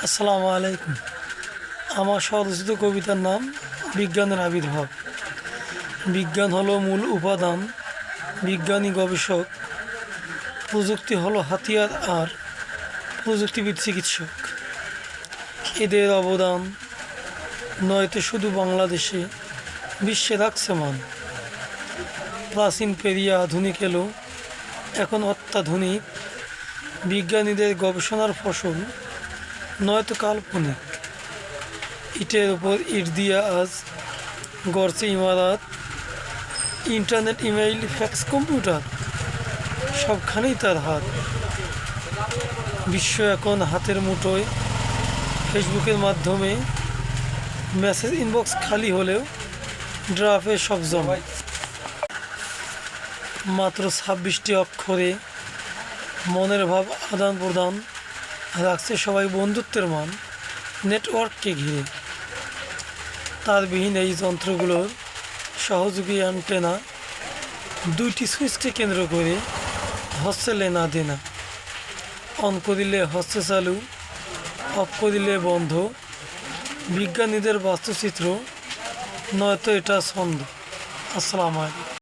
আসসালামু আলাইকুম। আমার স্বরচিত কবিতার নাম বিজ্ঞানের আবির্ভাব। বিজ্ঞান হলো মূল উপাদান, বিজ্ঞানী গবেষক, প্রযুক্তি হলো হাতিয়ার আর প্রযুক্তিবিদ চিকিৎসক। এদের অবদান নয়তো শুধু বাংলাদেশে, বিশ্বে রাখছে মান। প্রাচীন পেরিয়ে আধুনিক এলো, এখন অত্যাধুনিক। বিজ্ঞানীদের গবেষণার ফসল নয়তো কাল্পনিক। ইটের উপর ইট দিয়া আজ গড়ছে ইমারত। ইন্টারনেট, ইমেইল, ফ্যাক্স, কম্পিউটার সবখানেই তার হাত। বিশ্ব এখন হাতের মুঠোয়। ফেসবুকের মাধ্যমে মেসেজ ইনবক্স খালি হলেও ড্রাফে সব জমা। মাত্র 26টি অক্ষরে মনের ভাব আদান প্রদান রাখছে সবাই বন্ধুত্বের মান নেটওয়ার্ককে ঘিরে। তারবিহীন এই যন্ত্রগুলোর সহযোগী অ্যান্টেনা, দুইটি সুইচকে কেন্দ্র করে হচ্ছে লেনা দেনা। অন করিলে হচ্ছে চালু, অফ করিলে বন্ধ। বিজ্ঞানীদের বাস্তুচিত্র নয়তো এটা ছন্দ। আসসালামু আলাইকুম।